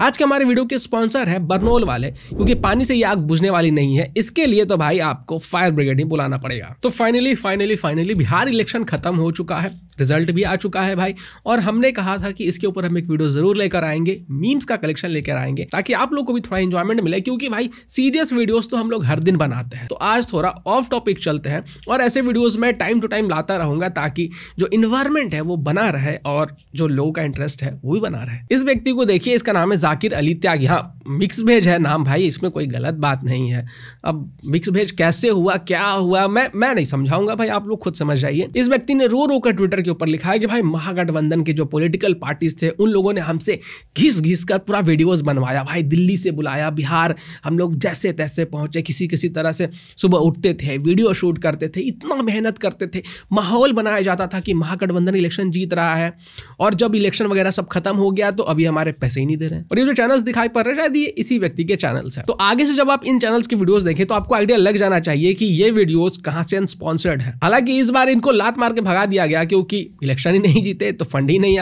आज के हमारे वीडियो के स्पॉन्सर है बरनौल वाले, क्योंकि पानी से ये आग बुझने वाली नहीं है। इसके लिए तो भाई आपको फायर ब्रिगेड ही बुलाना पड़ेगा। तो फाइनली बिहार इलेक्शन खत्म हो चुका है, रिजल्ट भी आ चुका है भाई। और हमने कहा था कि इसके ऊपर हम एक वीडियो जरूर लेकर आएंगे, मीम्स का कलेक्शन लेकर आएंगे, ताकि आप लोग को भी थोड़ा एंजॉयमेंट मिले, क्योंकि भाई सीरियस वीडियोस तो हम लोग हर दिन बनाते हैं। तो आज थोड़ा ऑफ टॉपिक चलते हैं और ऐसे वीडियोस में टाइम टू टाइम लाता रहूंगा, ताकि जो इन्वायरमेंट है वो बना रहे और जो लोगों का इंटरेस्ट है वो भी बना रहे। इस व्यक्ति को देखिए, इसका नाम है जाकिर अली त्यागी। हाँ, मिक्स भेज है नाम भाई, इसमें कोई गलत बात नहीं है। अब मिक्स भेज कैसे हुआ, क्या हुआ, मैं नहीं समझाऊंगा भाई, आप लोग खुद समझ जाइए। इस व्यक्ति ने रो कर ट्विटर के ऊपर लिखा है कि भाई महागठबंधन के जो पॉलिटिकल पार्टीज थे उन लोगों ने हमसे घिस कर पूरा वीडियोस बनवाया भाई, दिल्ली से बुलाया, बिहार हम लोग जैसे तैसे पहुंचे, किसी तरह से सुबह उठते थे, वीडियो शूट करते थे, इतना मेहनत करते थे, माहौल बनाया जाता था कि महागठबंधन इलेक्शन जीत रहा है। और जब इलेक्शन वगैरह सब खत्म हो गया तो अभी हमारे पैसे ही नहीं दे रहे हैं। और ये जो चैनल्स दिखाई पड़ रहे हैं शायद ये इसी व्यक्ति के चैनल्स हैं। तो आगे से जब आप इन चैनल्स की वीडियोस देखें तो आपको आइडिया लग जाना चाहिए कि ये वीडियोस कहां से अनस्पॉन्सर्ड है। हालांकि इस बार इनको लात मार के भगा दिया गया, क्योंकि इलेक्शन ही नहीं जीते तो फंड ही नहीं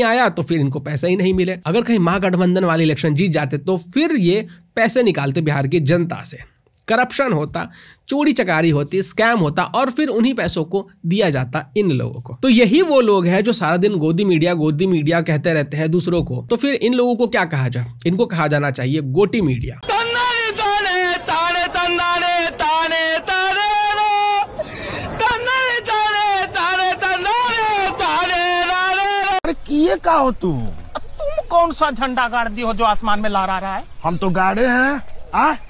आया, तो फिर इनको पैसा ही नहीं मिले। अगर कहीं महागठबंधन वाले इलेक्शन जीत जाते तो फिर ये पैसे निकालते बिहार की जनता से, करप्शन होता, चोरी चकारी होती, स्कैम होता और फिर उन्हीं पैसों को दिया जाता इन लोगों को। तो यही वो लोग हैं जो सारा दिन गोदी मीडिया कहते रहते हैं दूसरों को। तो फिर इन लोगों को क्या कहा जाए? इनको कहा जाना चाहिए गोटी मीडिया। किए का हो तुम कौन सा झंडा गाड़ दी हो जो आसमान में लहरा रहा है? हम तो गाड़े हैं,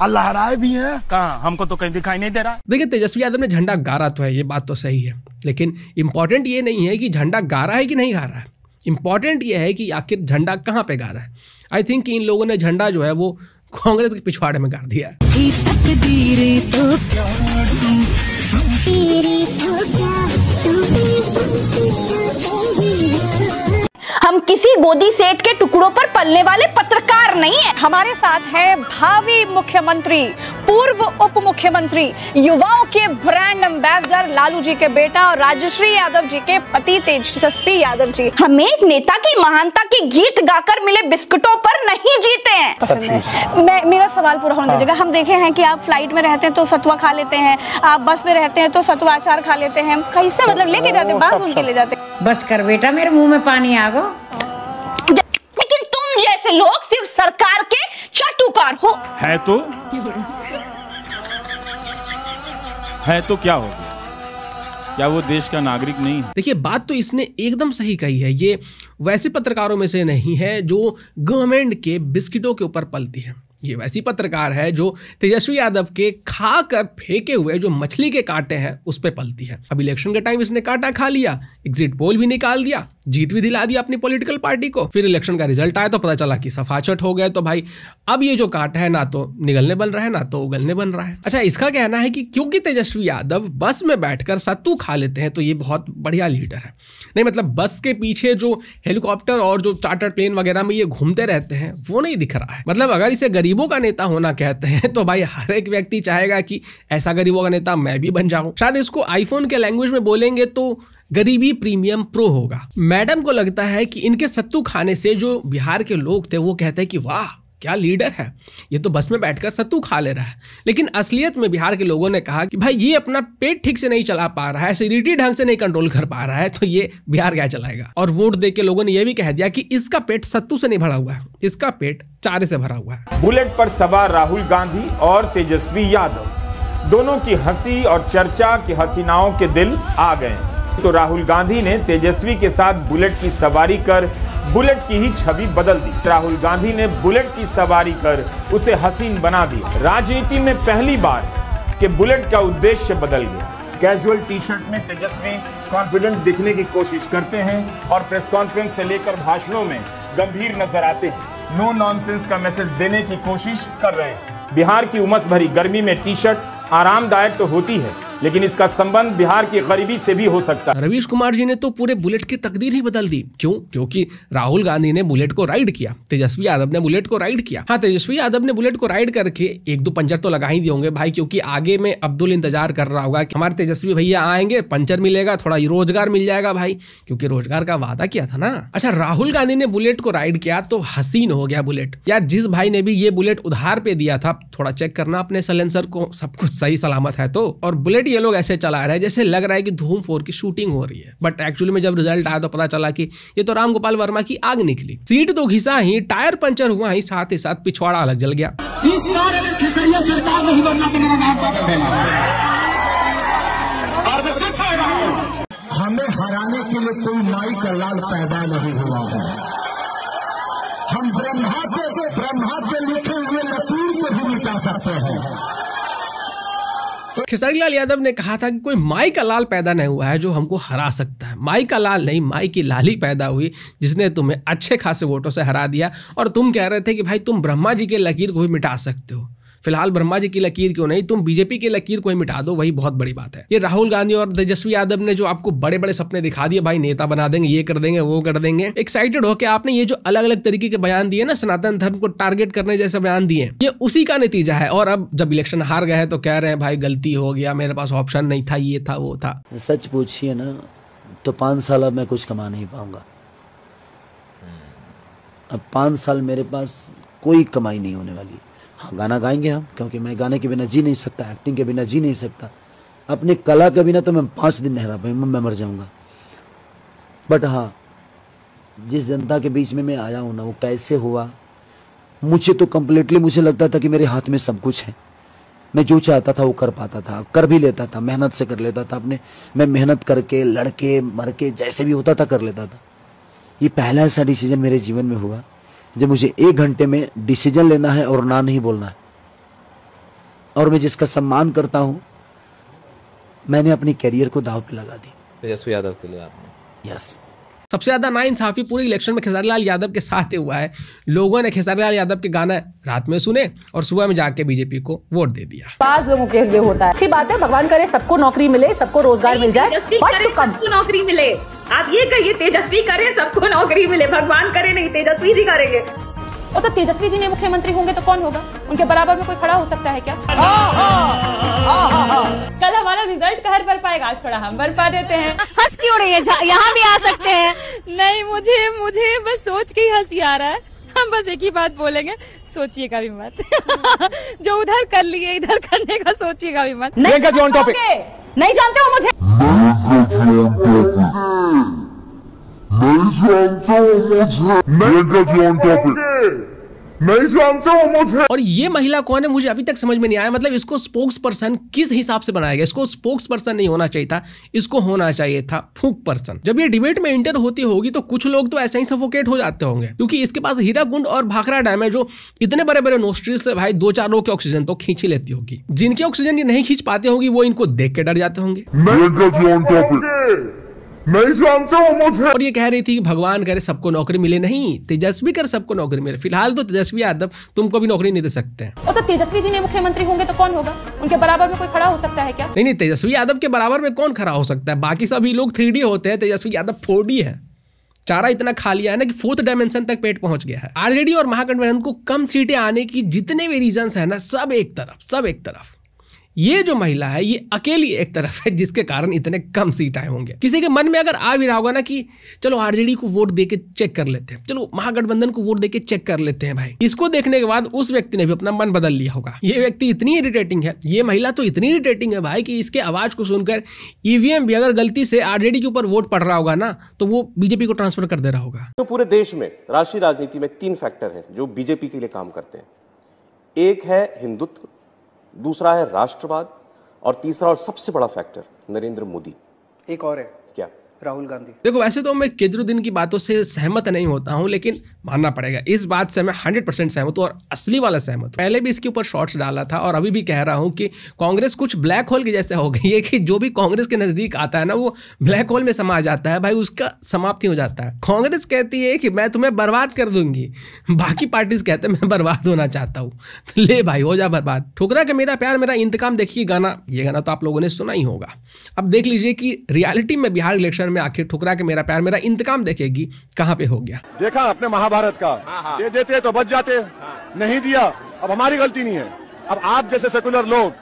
लहराए भी हैं। कहाँ? हमको तो कहीं दिखाई नहीं दे रहा है। देखिए, तेजस्वी यादव ने झंडा गाड़ा तो है, ये बात तो सही है, लेकिन इंपॉर्टेंट ये नहीं है कि झंडा गाड़ा है कि नहीं गा रहा है। इंपॉर्टेंट ये है कि आखिर झंडा कहाँ पे गा रहा है। आई थिंक कि इन लोगों ने झंडा जो है वो कांग्रेस के पिछवाड़े में गाड़ दिया है। हम किसी गोदी सेठ के टुकड़ों पर पलने वाले पत्रकार नहीं है। हमारे साथ है भावी मुख्यमंत्री, पूर्व उप मुख्यमंत्री, युवाओं के ब्रांड एम्बेसडर लालू जी के बेटा और राजश्री यादव जी के पति तेजस्वी यादव जी। हम एक नेता की महानता के गीत गाकर मिले बिस्कुटों पर नहीं जीते हैं। पसंद है। मेरा सवाल पूरा होने दीजिएगा। हम देखे हैं कि आप फ्लाइट में रहते हैं तो सतुआ खा लेते हैं, आप बस में रहते हैं तो सतुआ अचार खा लेते हैं, कैसे मतलब लेके जाते हैं, बात उनके ले जाते हैं। बस कर बेटा, मेरे मुंह में पानी आ गो। लेकिन तुम जैसे लोग सिर्फ सरकार के चाटुकार हो। है तो क्या हो गया? क्या वो देश का नागरिक नहीं है? देखिए, बात तो इसने एकदम सही कही है। ये वैसे पत्रकारों में से नहीं है जो गवर्नमेंट के बिस्किटों के ऊपर पलती है। ये वैसी पत्रकार है जो तेजस्वी यादव के खाकर फेंके हुए जो मछली के कांटे हैं उस पे पलती है। अब इलेक्शन के टाइम इसने कांटा खा लिया, एग्जिट पोल भी निकाल दिया, जीत भी दिला दिया अपनी पॉलिटिकल पार्टी को। फिर इलेक्शन का रिजल्ट आया तो पता चला कि सफाचट हो गए। तो भाई अब ये जो कांटा है ना तो निगलने बन रहा है ना तो उगलने बन रहा है। अच्छा, इसका कहना है कि क्योंकि तेजस्वी यादव बस में बैठकर सत्तू खा लेते हैं तो ये बहुत बढ़िया लीडर है। नहीं मतलब बस के पीछे जो हेलीकॉप्टर और जो चार्टर्ड प्लेन वगैरह में ये घूमते रहते हैं वो नहीं दिख रहा है। मतलब अगर इसे गरीबों का नेता होना कहते हैं तो भाई हर एक व्यक्ति चाहेगा कि ऐसा गरीबों का नेता मैं भी बन जाऊं। शायद इसको आईफोन के लैंग्वेज में बोलेंगे तो गरीबी प्रीमियम प्रो होगा। मैडम को लगता है कि इनके सत्तू खाने से जो बिहार के लोग थे वो कहते हैं कि वाह क्या लीडर है, ये तो बस में बैठकर सत्तू खा ले रहा है। लेकिन असलियत में बिहार के लोगों ने कहा कि भाई ये अपना पेट ठीक से नहीं चला पा रहा है, एसिडिटी ढंग से नहीं कंट्रोल कर पा रहा है, तो ये बिहार क्या चलाएगा। और वोट दे के लोगों ने यह भी कह दिया कि इसका पेट सत्तू से नहीं भरा हुआ है, इसका पेट चारे से भरा हुआ है। बुलेट पर सवार राहुल गांधी और तेजस्वी यादव दोनों की हंसी और चर्चा के हसीनाओं के दिल आ गए। तो राहुल गांधी ने तेजस्वी के साथ बुलेट की सवारी कर बुलेट की ही छवि बदल दी। राहुल गांधी ने बुलेट की सवारी कर उसे हसीन बना दिया। राजनीति में पहली बार कि बुलेट का उद्देश्य बदल गया। कैजुअल टी शर्ट में तेजस्वी कॉन्फिडेंट दिखने की कोशिश करते हैं और प्रेस कॉन्फ्रेंस से लेकर भाषणों में गंभीर नजर आते हैं। नो नॉनसेंस का मैसेज देने की कोशिश कर रहे हैं। बिहार की उमस भरी गर्मी में टी शर्ट आरामदायक तो होती है, लेकिन इसका संबंध बिहार की गरीबी से भी हो सकता है। रवीश कुमार जी ने तो पूरे बुलेट की तकदीर ही बदल दी। क्यों? क्योंकि राहुल गांधी ने बुलेट को राइड किया, तेजस्वी यादव ने बुलेट को राइड किया। हाँ, तेजस्वी यादव ने बुलेट को राइड करके एक दो पंचर तो लगा ही दिए होंगे भाई, क्योंकि आगे में अब्दुल इंतजार कर रहा होगा कि हमारे तेजस्वी भैया आएंगे, पंचर मिलेगा, थोड़ा रोजगार मिल जाएगा भाई, क्योंकि रोजगार का वादा किया था ना। अच्छा, राहुल गांधी ने बुलेट को राइड किया तो हसीन हो गया बुलेट। यार, जिस भाई ने भी ये बुलेट उधार पे दिया था, थोड़ा चेक करना अपने साइलेंसर को, सब कुछ सही सलामत है तो। और बुलेट ये लोग ऐसे चला रहे हैं जैसे लग रहा है कि धूम 4 की शूटिंग हो रही है, बट एक्चुअली में जब रिजल्ट आया तो पता चला कि ये तो राम गोपाल वर्मा की आग निकली। सीट तो घिसा ही, टायर पंचर हुआ ही, साथ ही साथ पिछवाड़ा अलग जल गया। इस बार अगर खेसरिया सरकार नहीं बनना तो मेरा नाम बदल देना। और मैं सच कह रहा हूं, हमें हराने के लिए कोई माई का लाल पैदा नहीं हुआ है। हम ब्रह्मा के लिखे हुए लकीर को भी मिटा सकते हैं। खेसारी लाल यादव ने कहा था कि कोई माई का लाल पैदा नहीं हुआ है जो हमको हरा सकता है। माई का लाल नहीं, माई की लाली पैदा हुई जिसने तुम्हें अच्छे खासे वोटों से हरा दिया। और तुम कह रहे थे कि भाई तुम ब्रह्मा जी के लकीर को भी मिटा सकते हो। फिलहाल ब्रह्मा जी की लकीर क्यों नहीं, तुम बीजेपी की लकीर को ही मिटा दो, वही बहुत बड़ी बात है। ये राहुल गांधी और तेजस्वी यादव ने जो आपको बड़े बड़े सपने दिखा दिए, भाई नेता बना देंगे, ये कर देंगे, वो कर देंगे, एक्साइटेड होकर आपने ये जो अलग अलग तरीके के बयान दिए ना, सनातन धर्म को टारगेट करने जैसे बयान दिए, ये उसी का नतीजा है। और अब जब इलेक्शन हार गए हैं तो कह रहे हैं भाई गलती हो गया, मेरे पास ऑप्शन नहीं था, ये था वो था। सच पूछिए ना तो 5 साल अब मैं कुछ कमा नहीं पाऊंगा। अब 5 साल मेरे पास कोई कमाई नहीं होने वाली। हाँ, गाना गाएंगे हम, क्योंकि मैं गाने के बिना जी नहीं सकता, एक्टिंग के बिना जी नहीं सकता, अपनी कला के बिना तो मैं 5 दिन नहीं रह पाऊंगा, मैं मर जाऊंगा। बट हाँ, जिस जनता के बीच में मैं आया हूं ना, वो कैसे हुआ, मुझे तो कम्प्लीटली मुझे लगता था कि मेरे हाथ में सब कुछ है। मैं जो चाहता था वो कर पाता था, कर भी लेता था, मेहनत से कर लेता था अपने। मैं मेहनत करके, लड़के मर के, जैसे भी होता था कर लेता था। ये पहला ऐसा डिसीजन मेरे जीवन में हुआ जब मुझे 1 घंटे में डिसीजन लेना है और ना नहीं बोलना है। और मैं जिसका सम्मान करता हूं, मैंने अपनी कैरियर को दांव पे लगा दी। तेजस्वी यादव के लिए आपने? यस। सबसे ज्यादा नाइंसाफी पूरे इलेक्शन में खेसारी लाल यादव के साथ हुआ है। लोगों ने खेसारी लाल यादव के गाना रात में सुने और सुबह में जाके बीजेपी को वोट दे दिया। 5 लोगों के लिए होता है, अच्छी बात है, भगवान करे सबको नौकरी मिले, सबको रोजगार मिल जाए, सबको नौकरी मिले। आप ये कहिए तेजस्वी करे सबको नौकरी मिले, भगवान करे नहीं, तेजस्वी जी करेंगे। और तो तेजस्वी जी ने मुख्यमंत्री होंगे तो कौन होगा? उनके बराबर में कोई खड़ा हो सकता है क्या? कल हमारा रिजल्ट कहर बर पाएगा, आज थोड़ा हम बर पा देते हैं। हंस क्यों रही है? यहाँ भी आ सकते हैं। नहीं, मुझे बस सोच के ही हंसी आ रहा है। हम बस एक ही बात बोलेंगे, सोचिएगा भी मत। जो उधर कर लिए इधर करने का सोचिएगा भी मत। नहीं जानते हो मुझे, नहीं जानते हो मुझे। और ये महिला कौन है मुझे अभी तक समझ में नहीं आया। मतलब इसको स्पोक्स पर्सन किस हिसाब से बनाया गया? इसको स्पोक्स पर्सन नहीं होना चाहिए था, इसको होना चाहिए था फूक पर्सन। जब ये डिबेट में इंटर होती होगी तो कुछ लोग तो ऐसे ही सफोकेट हो जाते होंगे, क्योंकि इसके पास हीराकुंड और भाखड़ा डैम है, जो इतने बड़े बड़े नोस्ट्रिल से भाई 2-4 लोग के ऑक्सीजन तो खींच ही लेती होगी। जिनके ऑक्सीजन ये नहीं खींच पाते होंगे वो इनको देख के डर जाते होंगे। नहीं जानते हो मुझे। और ये कह रही थी कि भगवान करे सबको नौकरी मिले, नहीं, तेजस्वी कर सबको नौकरी मिले। फिलहाल तो तेजस्वी यादव तुमको भी नौकरी नहीं दे सकते हैं। और तो तेजस्वी जी ने मुख्यमंत्री होंगे तो कौन होगा? उनके बराबर में कोई खड़ा हो सकता है क्या? नहीं, तेजस्वी यादव के बराबर में कौन खड़ा हो सकता है? बाकी सभी लोग 3D होते हैं, तेजस्वी यादव 4D है। चारा इतना खा लिया है ना कि 4th डायमेंशन तक पेट पहुंच गया है। आरजेडी और महागठबंधन को कम सीटें आने की जितने भी रीजंस है ना, सब एक तरफ। ये जो महिला है ये अकेली एक तरफ है जिसके कारण इतने कम सीट आए होंगे। किसी के मन में अगर आ भी रहा होगा ना कि चलो आरजेडी को वोट देके चेक कर लेते हैं, चलो महागठबंधन को वोट देके चेक कर लेते हैं, भाई इसको देखने के बाद उस व्यक्ति ने भी अपना मन बदल लिया होगा। ये व्यक्ति इतनी इरिटेटिंग है, ये महिला तो इतनी इरिटेटिंग है भाई कि इसके आवाज को सुनकर ईवीएम भी अगर गलती से आरजेडी के ऊपर वोट पड़ रहा होगा ना तो वो बीजेपी को ट्रांसफर कर दे रहा होगा। तो पूरे देश में राष्ट्रीय राजनीति में 3 फैक्टर हैं जो बीजेपी के लिए काम करते हैं। एक है हिंदुत्व, दूसरा है राष्ट्रवाद और तीसरा और सबसे बड़ा फैक्टर नरेंद्र मोदी। एक और है क्या? राहुल गांधी। देखो वैसे तो मैं केजरीवाल की बातों से सहमत नहीं होता हूं, लेकिन मानना पड़ेगा इस बात से मैं 100% सहमत हूं और असली वाला सहमत हूं। पहले भी इसके ऊपर शॉर्ट्स डाला था और अभी भी कह रहा हूं कि कांग्रेस कुछ ब्लैक होल के जैसे हो गई है कि जो भी कांग्रेस के नजदीक आता है ना वो ब्लैक होल में समा जाता है भाई, उसका समाप्ति हो जाता है। कांग्रेस कहती है कि मैं तुम्हें बर्बाद कर दूंगी, बाकी पार्टीज कहते हैं मैं बर्बाद होना चाहता हूँ, तो ले भाई हो जा बर्बाद। ठुकरा के मेरा प्यार मेरा इंतकाम देखिए गाना, ये गाना तो आप लोगों ने सुना ही होगा। अब देख लीजिए कि रियलिटी में बिहार इलेक्शन में आखिर ठुकरा के मेरा प्यार मेरा इंतकाम देखेगी कहां पे हो गया। देखा अपने महाभारत का, दे देते तो बच जाते, नहीं दिया अब हमारी गलती नहीं है। अब आप जैसे सेकुलर लोग,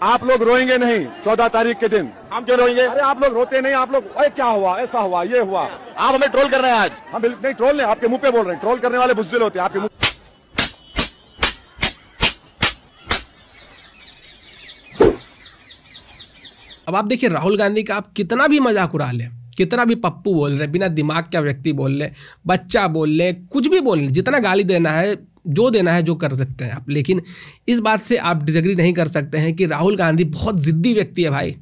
आप लोग रोएंगे नहीं 14 तारीख के दिन। हम क्यों रोएंगे? अरे आप लोग रोते नहीं, आप लोग अरे क्या हुआ, ऐसा हुआ, ये हुआ। आप हमें ट्रोल कर रहे हैं आज। हम नहीं ट्रोल नहीं, आपके मुंह पे बोल रहे हैं। ट्रोल करने वाले बुज़दिल होते हैं आपके मुंह। अब आप देखिए राहुल गांधी का आप कितना भी मजाक उड़ा ले, कितना भी पप्पू बोल रहे, बिना दिमाग का व्यक्ति बोल रहे, बच्चा बोल रहे, कुछ भी बोल रहे, जितना गाली देना है जो देना है जो कर सकते हैं आप, लेकिन इस बात से आप डिसएग्री नहीं कर सकते हैं कि राहुल गांधी बहुत जिद्दी व्यक्ति है भाई।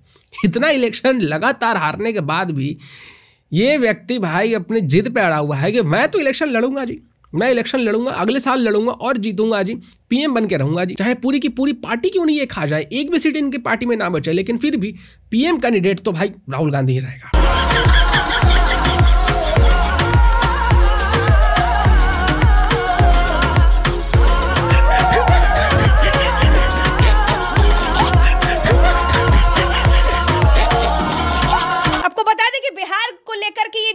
इतना इलेक्शन लगातार हारने के बाद भी ये व्यक्ति भाई अपने जिद पे अड़ा हुआ है कि मैं तो इलेक्शन लड़ूंगा जी, मैं इलेक्शन लड़ूंगा, अगले साल लड़ूंगा और जीतूंगा जी, पीएम बन के रहूंगा जी, चाहे पूरी की पूरी पार्टी क्यों नहीं ये खा जाए, एक भी सीट इनकी पार्टी में ना बचे, लेकिन फिर भी पीएम कैंडिडेट तो भाई राहुल गांधी ही रहेगा।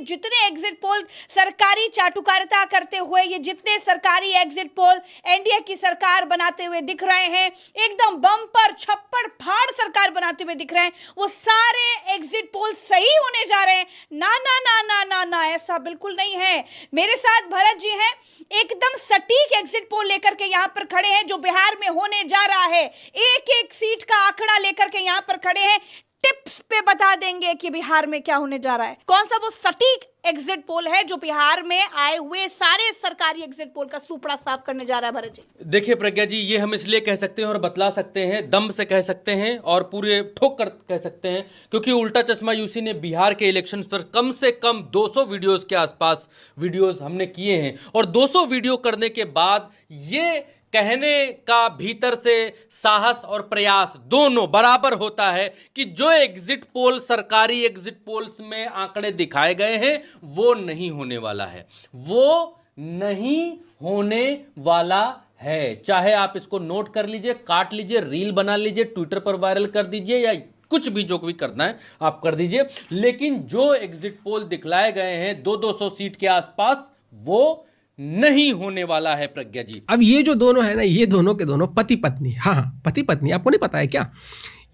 जितने एग्जिट पोल सरकारी चाटुकारिता करते हुए, ये जितने सरकारी एग्जिट पोल एनडीए की सरकार बनाते हुए दिख रहे हैं, एकदम बम्पर छप्पड़ फाड़ सरकार बनाते हुए दिख रहे हैं, वो सारे एग्जिट पोल सही होने जा रहे हैं। ना ना ना ना ना ना, ऐसा बिल्कुल नहीं है। मेरे साथ भरत जी हैं, एकदम सटीक एग्जिट पोल लेकर के यहाँ पर खड़े हैं जो बिहार में होने जा रहा है। एक एक सीट का आंकड़ा लेकर के यहाँ पर खड़े हैं, टिप्स पे बता देंगे कि बिहार में क्या होने जा रहा है। कौन सा वो सटीक एग्जिट पोल है जो बिहार में आए हुए सारे सरकारी एग्जिट पोल का सुपड़ा साफ करने जा रहा है भरत जी? देखिए प्रज्ञा जी, ये हम इसलिए कह सकते हैं और बतला सकते हैं, दम से कह सकते हैं और पूरे ठोक कर कह सकते हैं, क्योंकि उल्टा चश्मा यूसी ने बिहार के इलेक्शन पर कम से कम 200 वीडियोस के आसपास वीडियोस हमने किए हैं, और 200 वीडियो करने के बाद ये कहने का भीतर से साहस और प्रयास दोनों बराबर होता है कि जो एग्जिट पोल सरकारी एग्जिट पोल्स में आंकड़े दिखाए गए हैं वो नहीं होने वाला है, वो नहीं होने वाला है। चाहे आप इसको नोट कर लीजिए, काट लीजिए, रील बना लीजिए, ट्विटर पर वायरल कर दीजिए या कुछ भी जो भी करना है आप कर दीजिए, लेकिन जो एग्जिट पोल दिखलाए गए हैं 200 सीट के आसपास वो नहीं होने वाला है प्रज्ञा जी। अब ये जो दोनों है ना, ये दोनों के दोनों पति पत्नी, हाँ पति पत्नी, आपको नहीं पता है क्या?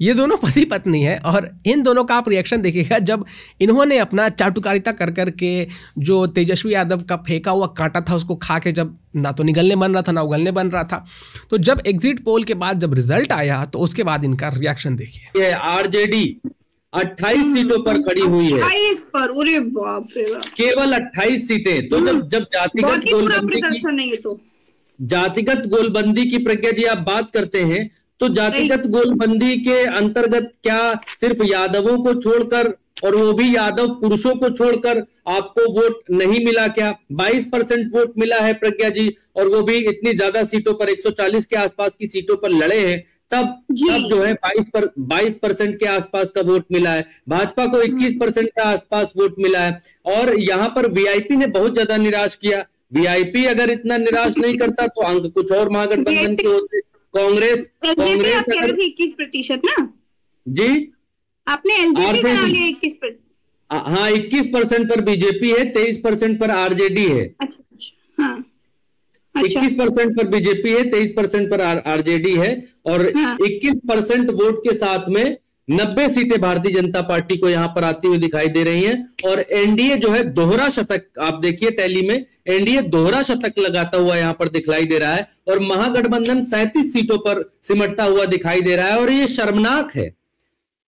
ये दोनों पति पत्नी है और इन दोनों का आप रिएक्शन देखिएगा जब इन्होंने अपना चाटुकारिता कर करके जो तेजस्वी यादव का फेंका हुआ कांटा था उसको खा के जब ना तो निगलने बन रहा था ना उगलने बन रहा था, तो जब एग्जिट पोल के बाद जब रिजल्ट आया तो उसके बाद इनका रिएक्शन देखिए। आरजेडी 28 सीटों पर खड़ी हुई है, 28 पर, अरे बाप रे बाप, केवल 28 सीटें। तो जब जातिगत गोलबंदी की प्रज्ञा जी आप बात करते हैं, तो जातिगत गोलबंदी के अंतर्गत क्या सिर्फ यादवों को छोड़कर और वो भी यादव पुरुषों को छोड़कर आपको वोट नहीं मिला क्या? 22% वोट मिला है प्रज्ञा जी, और वो भी इतनी ज्यादा सीटों पर 140 के आसपास की सीटों पर लड़े हैं, तब जो है 22% के आसपास का वोट मिला है। भाजपा को 21% के आसपास वोट मिला है, और यहाँ पर वीआईपी ने बहुत ज्यादा निराश किया। वीआईपी अगर इतना निराश नहीं करता तो अंक कुछ और महागठबंधन के होते। कांग्रेस अगर 21% ना जी, आपने एलजेपी बना लिया 21%। हाँ 21% पर बीजेपी है, 23% पर आरजेडी है। अच्छा, हाँ 21% पर बीजेपी है, 23% पर आरजेडी है, और 21% वोट के साथ में 90 सीटें भारतीय जनता पार्टी को यहां पर आती हुई दिखाई दे रही हैं। और एनडीए जो है दोहरा शतक, आप देखिए टैली में एनडीए दोहरा शतक लगाता हुआ यहां पर दिखाई दे रहा है, और महागठबंधन 37 सीटों पर सिमटता हुआ दिखाई दे रहा है। और ये शर्मनाक है,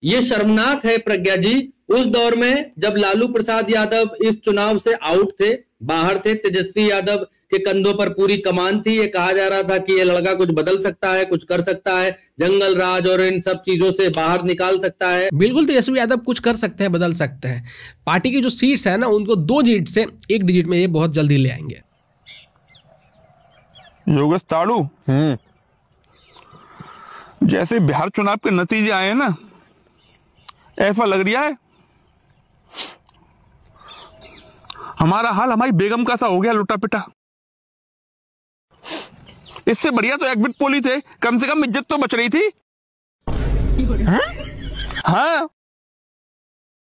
ये शर्मनाक है प्रज्ञा जी, उस दौर में जब लालू प्रसाद यादव इस चुनाव से आउट थे, बाहर थे, तेजस्वी यादव के कंधों पर पूरी कमान थी। ये कहा जा रहा था कि ये लड़का कुछ बदल सकता है, कुछ कर सकता है, जंगल राज और इन सब चीजों से बाहर निकाल सकता है। बिल्कुल तेजस्वी यादव कुछ कर सकते हैं, बदल सकते हैं। पार्टी की जो सीट्स है ना, उनको 2 डिजिट से 1 डिजिट में ये बहुत जल्दी ले आएंगे। योगेश ताड़ू, जैसे बिहार चुनाव के नतीजे आए ना, ऐसा लग रहा है हमारा हाल हमारी बेगम का सा हो गया, लुटा पिटा। इससे बढ़िया तो एग्जिट पोल ही थे, कम से कम इज्जत तो बच रही थी। हाँ,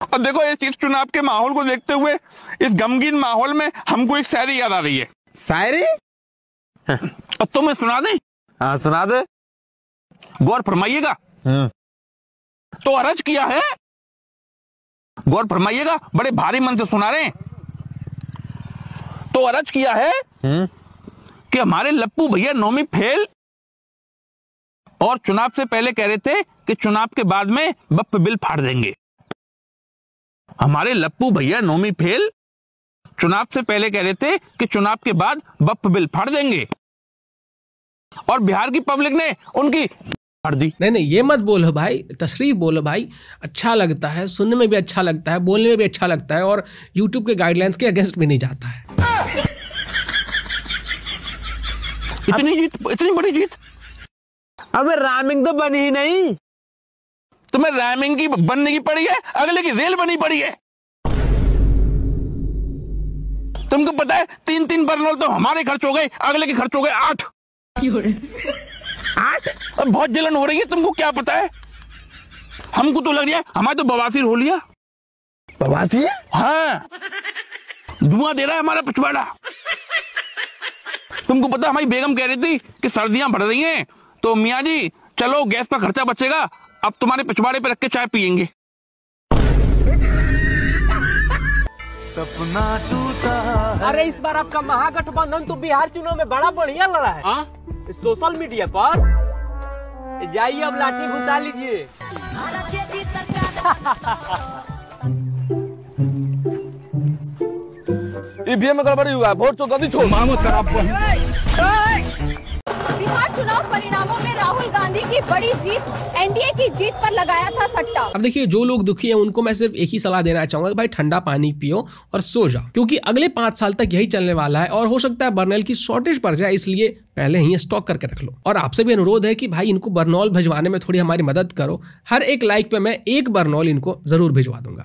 और देखो इस चुनाव के माहौल को देखते हुए, इस गमगीन माहौल में हमको एक शायरी याद आ रही है। शायरी? अब तुम्हें सुना दे? हाँ सुना दे। गौर फरमाइएगा। तो अर्ज किया है, गौर फरमाइएगा, बड़े भारी मन से सुना रहे हैं। तो अर्ज किया है कि हमारे लप्पू भैया नौवीं फेल, और चुनाव से पहले कह रहे थे कि चुनाव के बाद में बप्प बिल फाड़ देंगे। हमारे लप्पू भैया नौवीं फेल, चुनाव से पहले कह रहे थे कि चुनाव के बाद बप्प बिल फाड़ देंगे, और बिहार की पब्लिक ने उनकी फाड़ दी। नहीं ये मत बोलो भाई, तशरीफ बोलो भाई। अच्छा लगता है, सुनने में भी अच्छा लगता है, बोलने में भी अच्छा लगता है, और यूट्यूब के गाइडलाइंस के अगेंस्ट भी नहीं जाता है। इतनी जीत, इतनी बड़ी जीत। अबे राइमिंग तो बनी ही नहीं। तुम्हें राइमिंग की बनने की पड़ी है, अगले की रेल बनी पड़ी है। तुमको पता है 3-3 बरनौल तो हमारे खर्च हो गए, अगले के खर्च हो गए 8। 8? अब बहुत जलन हो रही है, तुमको क्या पता है? हमको तो लग रहा है हमारे तो बवासीर हो लिया। बवासीर? हाँ, धुआं दे रहा है हमारा पिछवाड़ा। तुमको पता हमारी बेगम कह रही थी कि सर्दियां बढ़ रही हैं, तो मियाँ जी चलो गैस पर खर्चा बचेगा, अब तुम्हारे पिछवाड़े पे रख के चाय पियेंगे। सपना टूटा। अरे इस बार आपका महागठबंधन तो बिहार चुनाव में बड़ा बढ़िया लड़ा है। सोशल मीडिया पर जाइए, अब लाठी घुसा लीजिए। ईवीएम में गड़बड़ी हुआ है, वोट तो गलती छोड़। बिहार चुनाव परिणामों में राहुल गांधी की बड़ी जीत, एनडीए की जीत पर लगाया था सट्टा। अब देखिए, जो लोग दुखी हैं उनको मैं सिर्फ एक ही सलाह देना चाहूंगा कि भाई ठंडा पानी पियो और सो जाओ, क्योंकि अगले 5 साल तक यही चलने वाला है, और हो सकता है बर्नौल की शॉर्टेज पड़ जाए, इसलिए पहले ही स्टॉक करके रख लो। और आपसे भी अनुरोध है कि भाई इनको बर्नौल भिजवाने में थोड़ी हमारी मदद करो। हर एक लाइक पे मैं 1 बर्नौल इनको जरूर भिजवा दूंगा।